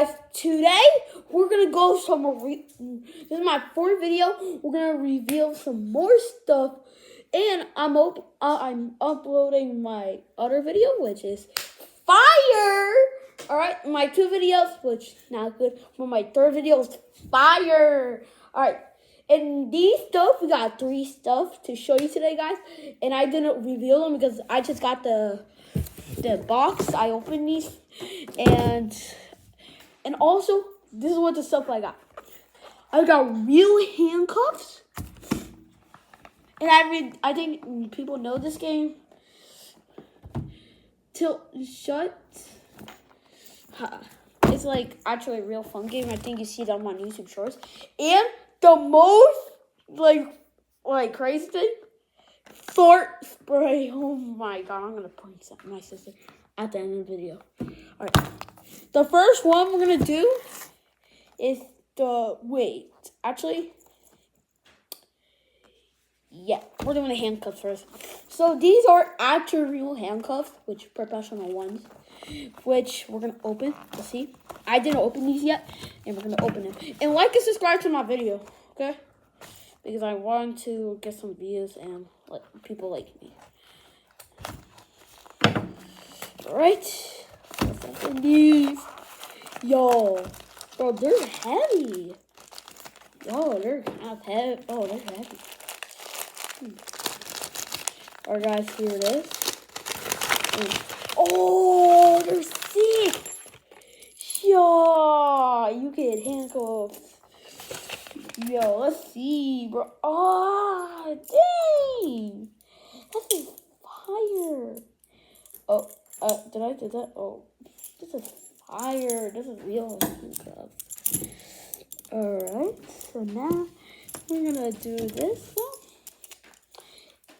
guys, today we're gonna go somewhere. This is my fourth video. We're gonna reveal some more stuff, and I'm uploading my other video, which is fire. All right, my two videos, which not good. But my third video is fire. All right, and these stuff, we got 3 stuff to show you today, guys. And I didn't reveal them because I just got the box. I opened these, and also this is what the stuff I got. I got real handcuffs, and I think people know this game. Tilt shut. It's like actually a real fun game. I think you see them on YouTube Shorts. And the most like crazy thing, fart spray. Oh my god! I'm gonna point at my sister at the end of the video. All right. The first one we're gonna do is we're doing the handcuffs first. So these are actual real handcuffs, which professional ones, which we're gonna open. Let's see. I didn't open these yet, and we're gonna open them. And like and subscribe to my video, okay? Because I want to get some views and let people like me. All right. Let's open these. Yo, bro, they're heavy. Yo, they're kind of heavy. Oh, they're heavy. Alright, guys, here it is. Oh, they're sick. Yo, you get handcuffs. Yo, let's see, bro. Oh, dang. This is fire. Oh, did I do that? Oh, this is fire. This is real handcuffs. Alright, so now we're gonna do this now.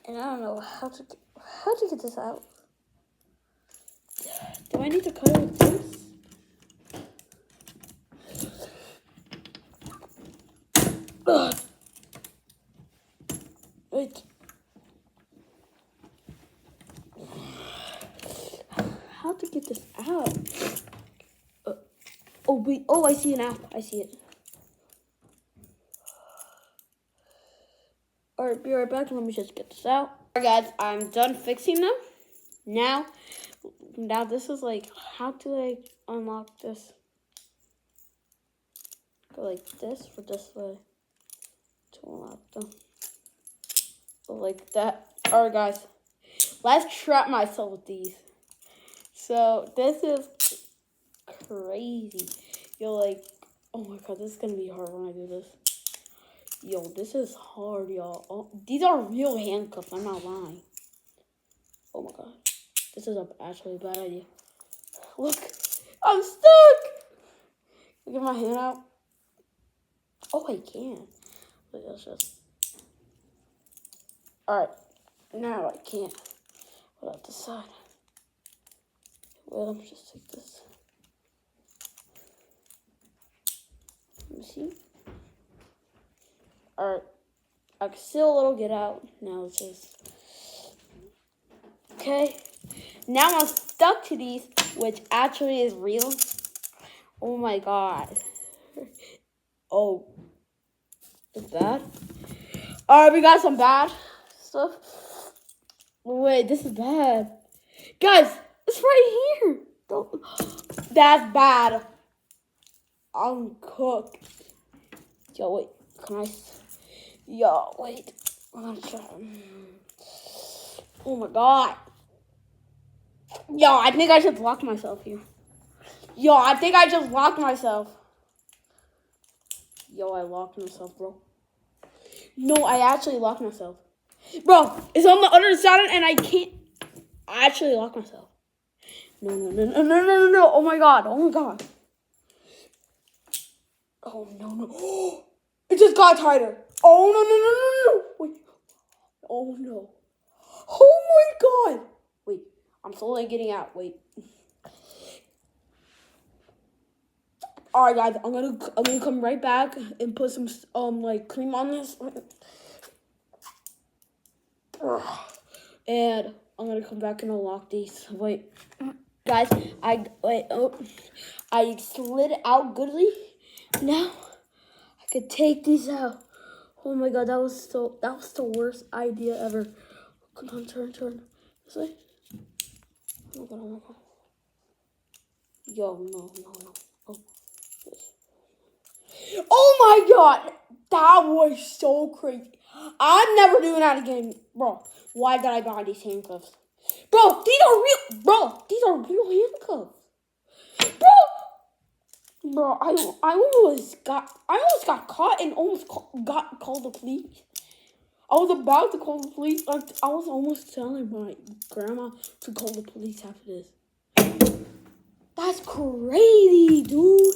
And I don't know how to get this out. Do I need to cut it with this? Ugh. Wait. How to get this out? Oh wait. Oh, I see it now. I see it. Alright, be right back. Let me just get this out. Alright, guys, I'm done fixing them. Now this is like how to unlock this. Go like this for this way to unlock them. Go like that. Alright, guys, let's trap myself with these. So this is crazy. You're oh my god, this is gonna be hard when I do this. Yo, this is hard, y'all. Oh, these are real handcuffs. I'm not lying. Oh my god. This is actually a bad idea. Look. I'm stuck. Get my hand out. Oh, I can. Wait, let's just. Alright. Now I can't. Without the side. Well, let me just take this. Let me see. Alright, I can still a little get out. Now it's just okay. Now I'm stuck to these, which actually is real. Oh my god. Oh, it's bad. Alright, we got some bad stuff. Wait, this is bad, guys. It's right here. That's bad. I'm cooked. Yo, wait. Can I? Yo, wait. I'm gonna try. Oh my god. Yo, I think I just locked myself here. Yo, I think I just locked myself. Yo, I locked myself, bro. No, I actually locked myself. Bro, it's on the other side and I can't. I actually locked myself. No. Oh my god. Oh my god. Oh no. It just got tighter. Oh no. Wait. Oh no. Oh my god. Wait. I'm slowly getting out. Wait. Alright guys, I'm gonna come right back and put some cream on this. And I'm gonna come back and unlock these. Wait. Guys, I slid it out goodly. Now I could take these out. Oh my god, that was the worst idea ever. Come on, turn. This way. Oh my god. Yo, no. Oh. Oh my god, that was so crazy. I'm never doing that again, bro. Why did I buy these handcuffs? Bro, these are real. Bro, these are real handcuffs. Bro, I almost got caught and almost got called the police. I was about to call the police. I was almost telling my grandma to call the police after this. That's crazy, dude.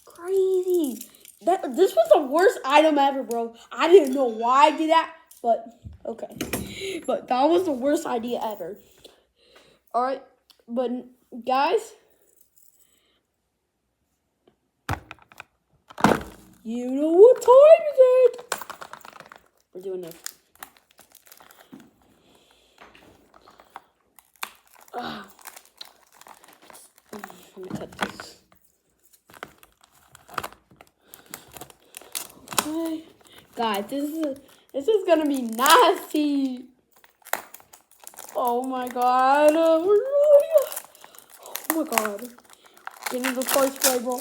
Crazy. This was the worst item ever, bro. I didn't know why I did that, but okay. But that was the worst idea ever. All right, but guys, you know what time is it? We're doing this. Let me cut this. Okay. Guys, this is gonna be nasty. Oh my god. Oh my god. Get in the first spray, bro.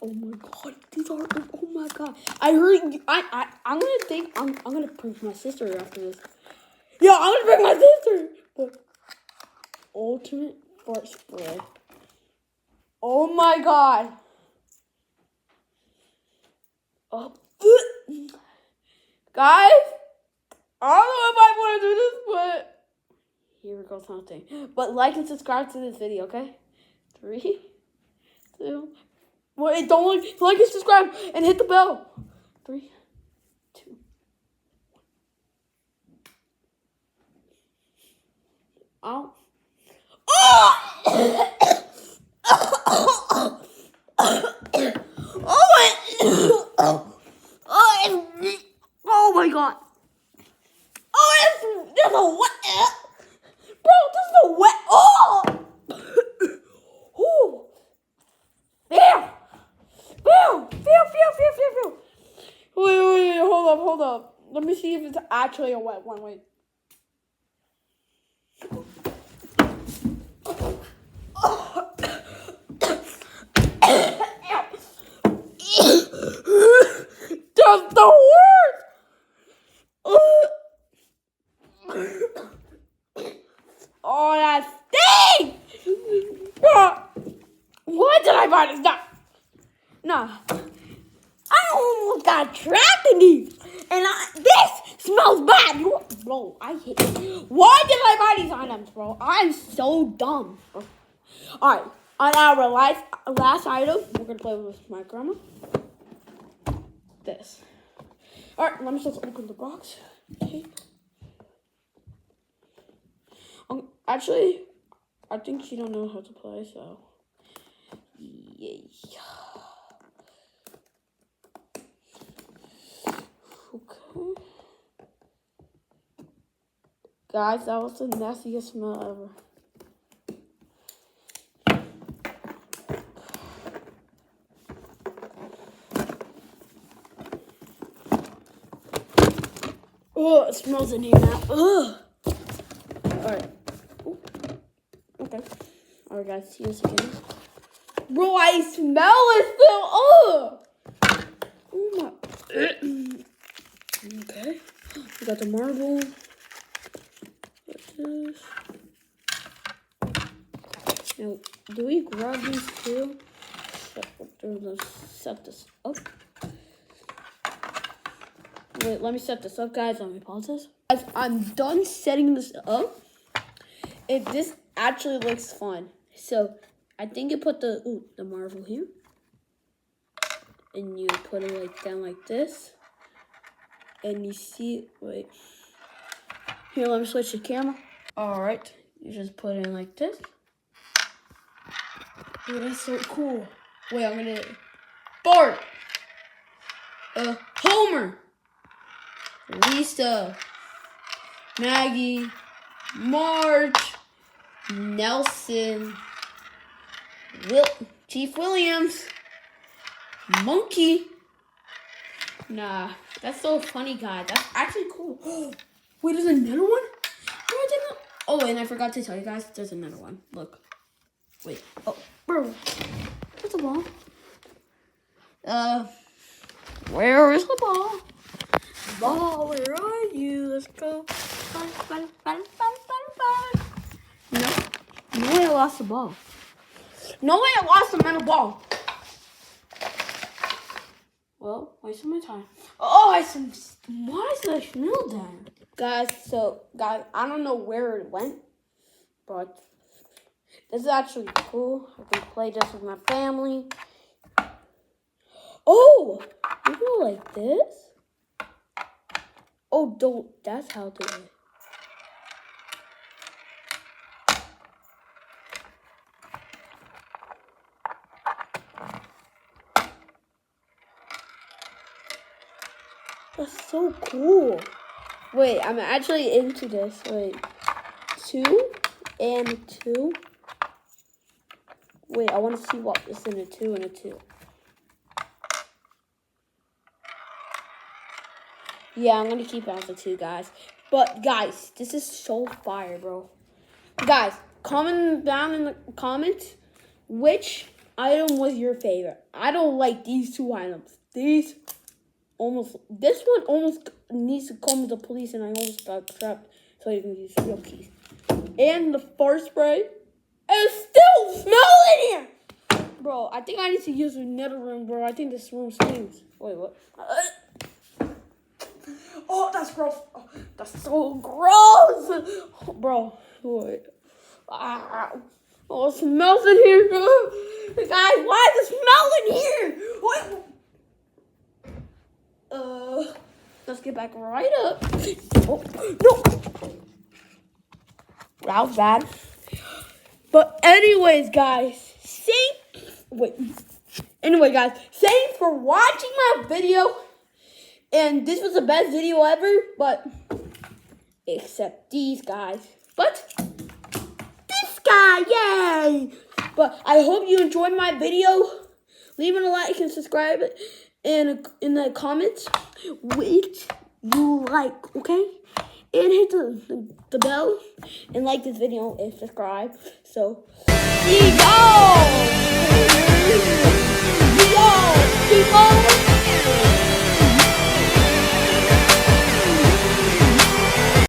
Oh my god. These are, oh my god. I heard, I'm gonna prank my sister after this. Yeah, I'm gonna prank my sister. But ultimate fart spray. Oh my god. Oh. Guys, I don't know if I want to do this, but here we go, something. But like and subscribe to this video, okay? 3, 2. Wait, don't like and subscribe and hit the bell. 3, 2. Ow. Oh! Oh my god. Oh, there's a wet. Bro, this is a wet. Oh! Oh! There! Phew. Wait, hold up. Let me see if it's actually a wet one. Wait. That's the worst! Oh, that stinks! Why did I buy this? Nah. I almost got trapped in these. And this smells bad. Bro, I hate it. Why did I buy these items, bro? I'm so dumb. Alright, on our last item, we're going to play with my grandma. This. Alright, let me just open the box. Okay. Actually, I think she don't know how to play, so yeah. Okay. Guys, that was the nastiest smell ever. Oh, it smells in here now. Ugh. Alright. Okay. Alright, guys. See you again. Bro, I smell it still. Ugh. Oh my. Okay. We got the marble. What's this? Now, do we grab these too? Let's set this up. Wait, let me set this up, guys. Let me pause this. Guys, I'm done setting this up. If this actually looks fun. So, I think you put the marble here. And you put it like down like this. And you see, wait. Here, let me switch the camera. Alright, you just put it in like this. Oh, that's so cool. Wait, I'm gonna... Bart! Homer! Lisa, Maggie, Marge, Nelson, Chief Williams, Monkey. Nah, that's so funny, guys. That's actually cool. Wait, there's another one? Oh, and I forgot to tell you guys, there's another one. Look. Wait. Oh, bro. Where's the ball? Where is the ball? Ball, where are you? Let's go. Fun. No. No way I lost the ball. No way I lost the mental ball. Well, wasting my time. Oh, why is the smell down? Guys, I don't know where it went, but this is actually cool. I can play this with my family. Oh, you go like this? Oh, that's how to do it. That's so cool. Wait, I'm actually into this. Wait, 2 and 2. Wait, I want to see what is in a 2 and a 2. Yeah, I'm going to keep it as a 2, guys. But, guys, this is so fire, bro. Guys, comment down in the comments which item was your favorite. I don't like these 2 items. This one almost needs to call me the police, and I almost got trapped. So you can use real keys. And the fart spray is still smelling here. Bro, I think I need to use another room, bro. I think this room stinks. Wait, what? Oh, that's gross. Oh, that's so gross. Oh, bro, wait. Oh, it smells in here. Guys, why is it smelling here? Wait. Let's get back right up. Oh, no. That was bad. But anyways, guys, thanks for watching my video. And this was the best video ever, but except these guys. But this guy, yay! But I hope you enjoyed my video. Leave a like and subscribe in the comments which you like, okay? And hit the bell and like this video and subscribe. So, see y'all! Keep on!